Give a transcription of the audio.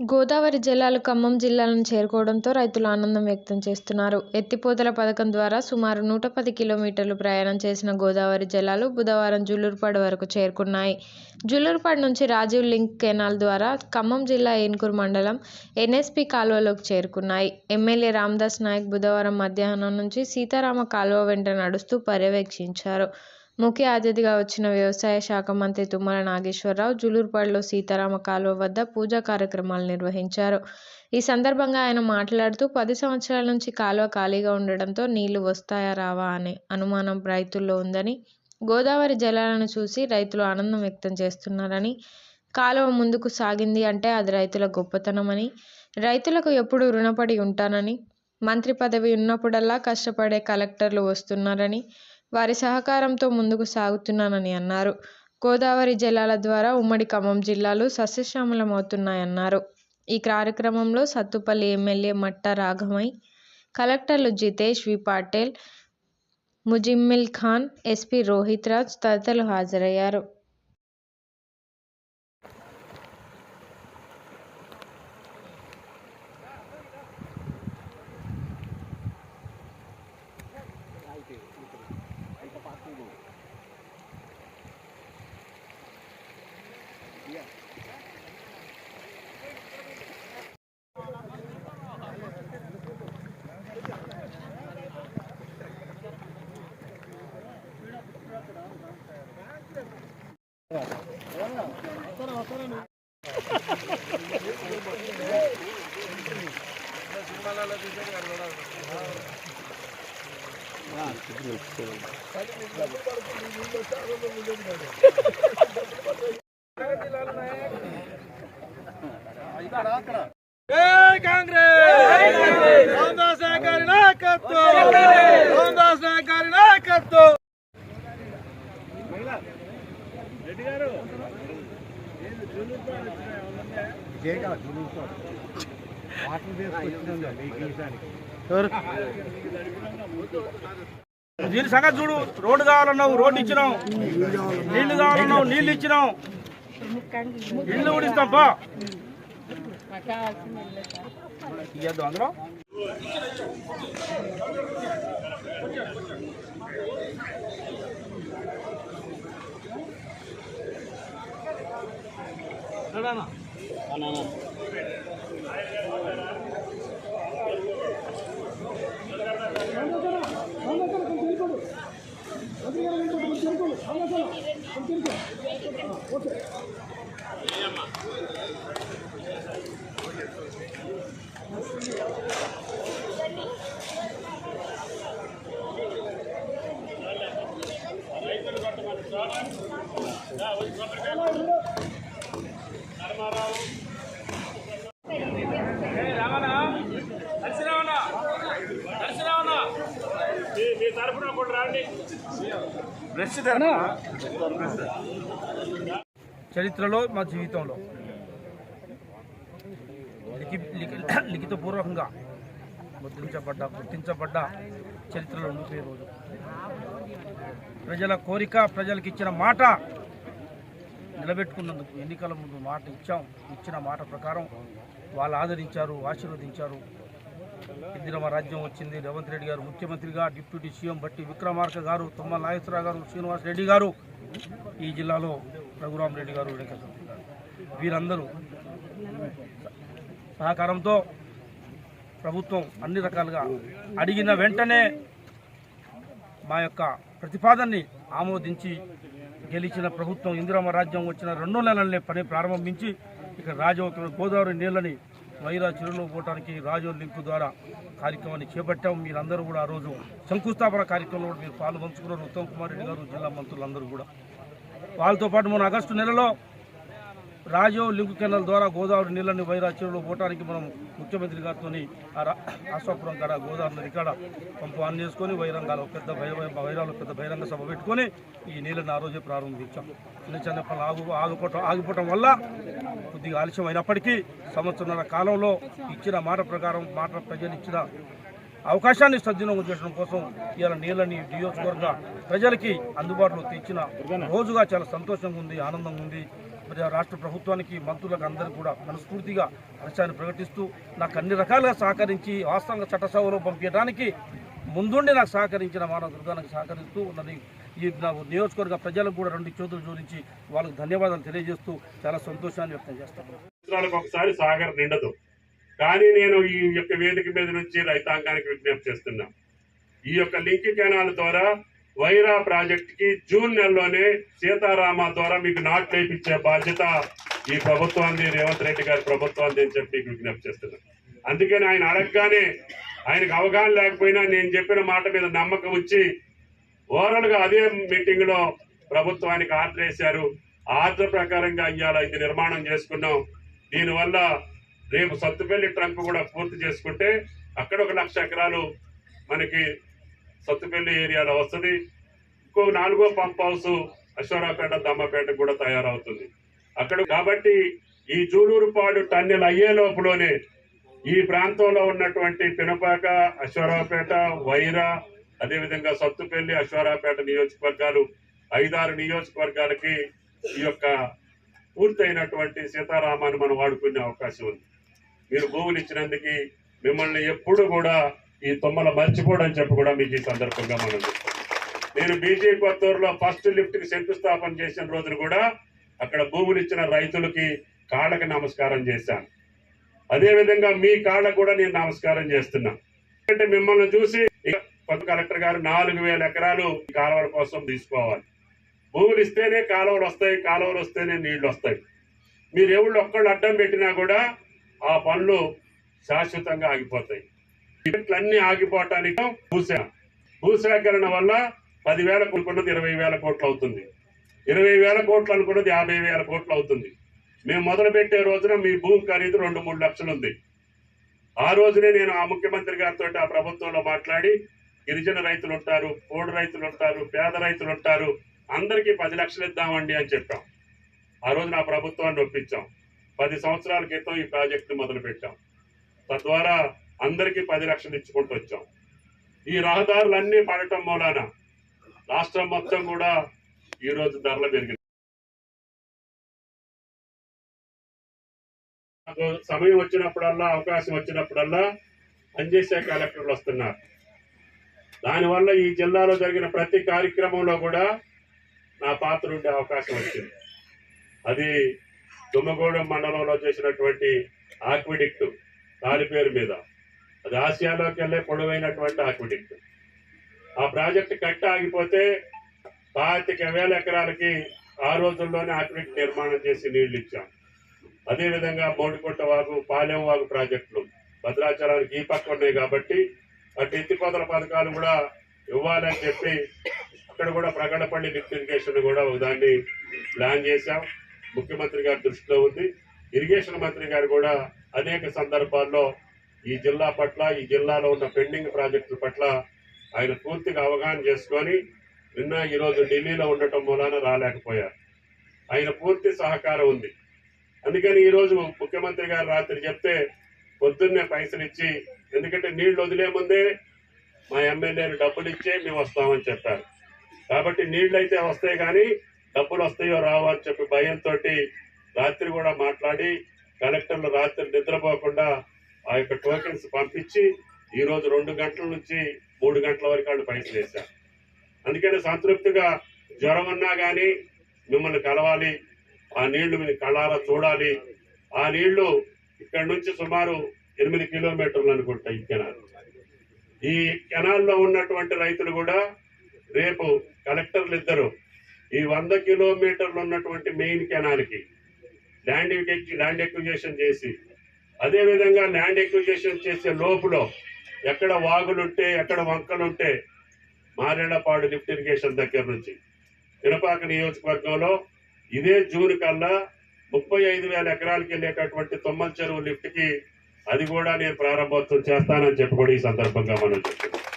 గోదావరి జలాలు ఖమ్మం జిల్లాలను చేరుకోవడంతో రైతులు ఆనందం వ్యక్తం చేస్తున్నారు. ఎత్తిపోతల పథకం ద్వారా సుమారు 110 కిలోమీటర్లు ప్రయాణం చేసిన గోదావరి జలాలు బుధవారం జులూరుపాడు వరకు చేరుకున్నాయి. జులూరుపాడు నుంచి రాజీవ్ లింక్ కెనాల్ ద్వారా ఖమ్మం జిల్లా ఏన్కూరు మండలం ఎన్ఎస్పి కాలువలోకి చేరుకున్నాయి. ఎమ్మెల్యే రామదాస్ నాయక్ బుధవారం మధ్యాహ్నం నుంచి సీతారామ కాలువ వెంట నడుస్తూ పర్యవేక్షించారు. ముఖ్య అతిథిగా వచ్చిన వ్యవసాయ శాఖ మంత్రి తుమ్మల నాగేశ్వరరావు జులూరుపాడులో సీతారామ కాలువ వద్ద పూజా కార్యక్రమాలు నిర్వహించారు. ఈ సందర్భంగా ఆయన మాట్లాడుతూ 10 సంవత్సరాల నుంచి కాలువ ఖాళీగా ఉండడంతో నీళ్లు వస్తాయా రావా అనే అనుమానం రైతుల్లో ఉందని, గోదావరి జలాలను చూసి రైతులు ఆనందం వ్యక్తం చేస్తున్నారని, కాలువ ముందుకు సాగింది అంటే అది రైతుల గొప్పతనమని, రైతులకు ఎప్పుడూ రుణపడి ఉంటానని, మంత్రి పదవి ఉన్నప్పుడల్లా కష్టపడే కలెక్టర్లు వస్తున్నారని, వారి సహకారంతో ముందుకు సాగుతున్నానని అన్నారు. గోదావరి జలాల ద్వారా ఉమ్మడి ఖమ్మం జిల్లాలు సస్యశ్యామలమవుతున్నాయన్నారు. ఈ కార్యక్రమంలో సత్తుపల్లి ఎమ్మెల్యే మట్టా రాఘమయ్య, కలెక్టర్లు జితేష్ వి పాటిల్, ముజిమ్మిల్ ఖాన్, ఎస్పీ రోహిత్ రాజ్ తదితరులు హాజరయ్యారు. జై కాంగ్రెస్! రామదాస్ నాయక్ గారి నాయకత్వం! రామదాస్ నాయక్ గారి నాయకత్వం! దీని సంగతి చూడు. రోడ్డు కావాలన్నావు, రోడ్డు ఇచ్చినాం. నీళ్లు కావాలన్నావు, నీళ్లు ఇచ్చినాం. ఇల్లు కూడా ఇస్తాం. బా ఇయ్యద్దు అందరం. చరిత్రలో మా జీవితంలో లిఖితపూర్వకంగా గుర్తించబడ్డ చరిత్రలో ఉండిపోయే రోజు. ప్రజల కోరిక, ప్రజలకు ఇచ్చిన మాట నిలబెట్టుకున్నందుకు ఎన్నికల ముందు మాట ఇచ్చిన మాట ప్రకారం వాళ్ళు ఆదరించారు, ఆశీర్వదించారు. ఇందిరమ్మ రాజ్యం వచ్చింది. రేవంత్ రెడ్డి గారు ముఖ్యమంత్రిగా, డిప్యూటీ సీఎం బట్టి విక్రమార్క గారు, తుమ్మల నాగేశ్వరరావు గారు, శ్రీనివాస్ రెడ్డి గారు, ఈ జిల్లాలో రఘురామరెడ్డి గారు, వీరందరూ సహకారంతో ప్రభుత్వం అన్ని రకాలుగా అడిగిన వెంటనే మా యొక్క ప్రతిపాదనని ఆమోదించి గెలిచిన ప్రభుత్వం ఇందిరమ్మ రాజ్యం వచ్చిన 2 నెలలనే పని ప్రారంభించి ఇక గోదావరి నీళ్ళని వైరా చెరువులో పోవడానికి రాజో లింకు ద్వారా కార్యక్రమాన్ని చేపట్టాం. మీరందరూ కూడా ఆ రోజు శంకుస్థాపన కార్యక్రమంలో మీరు పాలు పంచుకున్నారు. ఉత్తమ్ కుమార్ రెడ్డి గారు, జిల్లా మంత్రులందరూ కూడా. వాళ్ళతో పాటు మన ఆగస్టు నెలలో రాజో లింకు కెనాల్ ద్వారా గోదావరి నీళ్ళని వైరా చెరువులో పోవడానికి మనం ముఖ్యమంత్రి గారితో ఆశ్వాపురం కాడ గోదావరి నది కాడ పంపు ఆన్ చేసుకొని వైరాలో పెద్ద బహిరంగ సభ పెట్టుకొని ఈ నీళ్ళని ఆ రోజే ప్రారంభించాం. చిన్న చిన్న పనులు ఆగిపోవటం వల్ల కొద్దిగా ఆలస్యం అయినప్పటికీ సంవత్సరాల కాలంలో ఇచ్చిన మాట ప్రకారం ప్రజలు ఇచ్చిన అవకాశాన్ని సద్వినియోగం చేయడం కోసం ఇవాళ నీళ్ళని నియోజకవర్గ ప్రజలకి అందుబాటులో తెచ్చిన రోజుగా చాలా సంతోషంగా ఉంది, ఆనందంగా ఉంది. మరి ఆ రాష్ట్ర ప్రభుత్వానికి మంత్రులకు అందరికీ కూడా మనస్ఫూర్తిగా హర్షాన్ని ప్రకటిస్తూ నాకు అన్ని రకాలుగా సహకరించి వాస్తవంగా చట్టసభలో పంపించడానికి ముందుండి నాకు సహకరించిన మానవ దుర్గానికి సహకరిస్తూ ఉన్నది. ఈ నియోజకవర్గ ప్రజలకు కూడా 2 చేతులు జోడించి వాళ్ళకు ధన్యవాదాలు తెలియజేస్తూ చాలా సంతోషాన్ని వ్యక్తం చేస్తాను. ఒకసారి సాగర్ నిండదు, కానీ నేను ఈ యొక్క వేదిక మీద నుంచి రైతాంగానికి విజ్ఞప్తి చేస్తున్నా. ఈ యొక్క లింక్ కెనాల్ ద్వారా వైరా ప్రాజెక్ట్ కి జూన్ నెలలోనే సీతారామ ద్వారా మీకు నాట్లు వేయించే బాధ్యత ఈ ప్రభుత్వాన్ని, రేవంత్ రెడ్డి గారి ప్రభుత్వాన్ని అని చెప్పి విజ్ఞప్తి చేస్తున్నా. అందుకని ఆయన అడగగానే ఆయనకు అవగాహన లేకపోయినా నేను చెప్పిన మాట మీద నమ్మకం ఉంచి ఓవరాల్ గా అదే మీటింగ్ లో ప్రభుత్వానికి ఆర్డర్ వేశారు. ఆర్డర్ ప్రకారంగా ఇవాళ ఇది నిర్మాణం చేసుకున్నాం. దీనివల్ల రేపు సత్తుపల్లి ట్రంక్ కూడా పూర్తి చేసుకుంటే అక్కడ 1 లక్ష ఎకరాలు మనకి సత్తుపల్లి ఏరియాలో వస్తుంది. ఇంకో 4వ పంప్ హౌస్ అశ్వరావుపేట, దమ్మపేట కూడా తయారవుతుంది అక్కడ. కాబట్టి ఈ జూలూరుపాడు టన్నెల్ అయ్యే లోపులోనే ఈ ప్రాంతంలో ఉన్నటువంటి పినపాక, అశ్వరావుపేట, వైరా, అదేవిధంగా సత్తుపల్లి, అశ్వరావుపేట నియోజకవర్గాలు 5-6 నియోజకవర్గాలకి ఈ యొక్క పూర్తయినటువంటి సీతారామాన్ని మనం వాడుకునే అవకాశం ఉంది. మీరు భూములు ఇచ్చినందుకు మిమ్మల్ని ఎప్పుడు కూడా ఈ తుమ్మల మర్చిపోవడం చెప్పి కూడా మీకు ఈ సందర్భంగా మనం చెప్తాం. నేను బీజే కొత్తూరులో ఫస్ట్ లిఫ్ట్ కి శంకుస్థాపన చేసిన రోజున కూడా అక్కడ భూములు ఇచ్చిన రైతులకి కాళ్ళకి నమస్కారం చేశాను. అదేవిధంగా మీ కాళ్ళకు కూడా నేను నమస్కారం చేస్తున్నా. అంటే మిమ్మల్ని చూసి కొత్త కలెక్టర్ గారు 4000 ఎకరాలు కాలువల కోసం తీసుకోవాలి. భూములు ఇస్తేనే కాలువలు వస్తాయి, కాలువలు వస్తేనే నీళ్లు వస్తాయి. మీరు ఎవళ్ళు ఒక్కళ్ళు అడ్డం పెట్టినా కూడా ఆ పనులు శాశ్వతంగా ఆగిపోతాయి. ఇట్లన్నీ ఆగిపోవటానికి భూసేకరణ వల్ల 10,000 అనుకున్నది 20,000 కోట్లు అవుతుంది, 20,000 కోట్లు అనుకున్నది 50,000 కోట్లు అవుతుంది. మేము మొదలు పెట్టే రోజున మీ భూమి ఖరీదు 2-3 లక్షలు ఉంది. ఆ రోజునే నేను ఆ ముఖ్యమంత్రి గారితో ఆ ప్రభుత్వంలో మాట్లాడి గిరిజన రైతులు ఉంటారు, పోడు రైతులు ఉంటారు, పేద రైతులు ఉంటారు, అందరికీ 10 లక్షలు ఇద్దామండి అని చెప్పాం. ఆ రోజు నా ప్రభుత్వాన్ని ఒప్పించాం. 10 సంవత్సరాల క్రితం ఈ ప్రాజెక్టును మొదలు పెట్టాం. తద్వారా అందరికీ 10 లక్షలు ఇచ్చుకుంటూ వచ్చాం. ఈ రహదారులన్నీ పడటం మూలాన రాష్ట్రం మొత్తం కూడా ఈ రోజు ధరలు పెరిగింది. సమయం వచ్చినప్పుడల్లా, అవకాశం వచ్చినప్పుడల్లా పనిచేసే కలెక్టర్లు వస్తున్నారు. దానివల్ల ఈ జిల్లాలో జరిగిన ప్రతి కార్యక్రమంలో కూడా నా పాత్ర ఉండే అవకాశం వచ్చింది. అది దుమ్మగూడెం మండలంలో చేసినటువంటి ఆక్విడిక్ట్ తాలిపేరు మీద, అది ఆసియాలోకి వెళ్ళే పొడవైనటువంటి ఆక్విడిక్ట్. ఆ ప్రాజెక్టు కట్టి ఆగిపోతే 25,000 ఎకరాలకి ఆ రోజుల్లోనే ఆక్విడిక్ట్ నిర్మాణం చేసి నీళ్లు ఇచ్చాం. అదేవిధంగా మోడికొట్ట వాగు, పాలెం వాగు ప్రాజెక్టులు భద్రాచలానికి ఈ పక్క ఉన్నాయి కాబట్టి అటు ఎత్తిపోతల పథకాలు కూడా ఇవ్వాలని చెప్పి అక్కడ కూడా ప్రగడపల్లి లిఫ్ట్ ఇరిగేషన్ కూడా దాన్ని ప్లాన్ చేశాం. ముఖ్యమంత్రి గారి దృష్టిలో ఉంది. ఇరిగేషన్ మంత్రి గారు కూడా అనేక సందర్భాల్లో ఈ జిల్లా పట్ల, ఈ జిల్లాలో ఉన్న పెండింగ్ ప్రాజెక్టుల పట్ల ఆయన పూర్తిగా అవగాహన చేసుకొని నిన్న ఈరోజు ఢిల్లీలో ఉండటం మూలాన రాలేకపోయారు. ఆయన పూర్తి సహకారం ఉంది. అందుకని ఈరోజు ముఖ్యమంత్రి గారు రాత్రి చెప్తే పొద్దున్నే పైసలు ఇచ్చి, ఎందుకంటే నీళ్లు వదిలే ముందే మా ఎమ్మెల్యేలు డబ్బులు ఇచ్చే మేము వస్తామని చెప్పారు. కాబట్టి నీళ్లు అయితే వస్తాయి, కానీ డబ్బులు వస్తాయో రావో అని చెప్పి భయంతో రాత్రి కూడా మాట్లాడి కలెక్టర్లు రాత్రి నిద్రపోకుండా ఆ యొక్క టోకెన్స్ పంపించి ఈరోజు 2 గంటల నుంచి 3 గంటల వరకు వాళ్ళు పైసలు వేశారు. అందుకని సంతృప్తిగా జ్వరం ఉన్నా కానీ మిమ్మల్ని కలవాలి, ఆ నీళ్లు మీరు కళ్ళారా చూడాలి. ఆ నీళ్లు ఇక్కడ నుంచి సుమారు 8 కిలోమీటర్లు అనుకుంటా ఈ కెనాల్. ఈ కెనాల్లో ఉన్నటువంటి రైతులు కూడా రేపు కలెక్టర్లు ఇద్దరు ఈ 100 కిలోమీటర్లు ఉన్నటువంటి మెయిన్ కెనాల్కి ల్యాండ్ ఎక్విజిషన్ చేసి, అదేవిధంగా ల్యాండ్ ఎక్విజిషన్ చేసే లోపులో ఎక్కడ వాగులుంటే, ఎక్కడ వంకలుంటే మారేళ్లపాడు లిఫ్ట్ ఇరిగేషన్ దగ్గర నుంచి పినపాక నియోజకవర్గంలో ఇదే జూన్ కల్లా 35,000 ఎకరాలకు వెళ్ళేటటువంటి తుమ్మల చెరువు లిఫ్ట్ కి అది కూడా నేను ప్రారంభోత్సవం చేస్తానని చెప్పి కూడా ఈ సందర్భంగా మనం చెప్తున్నాం.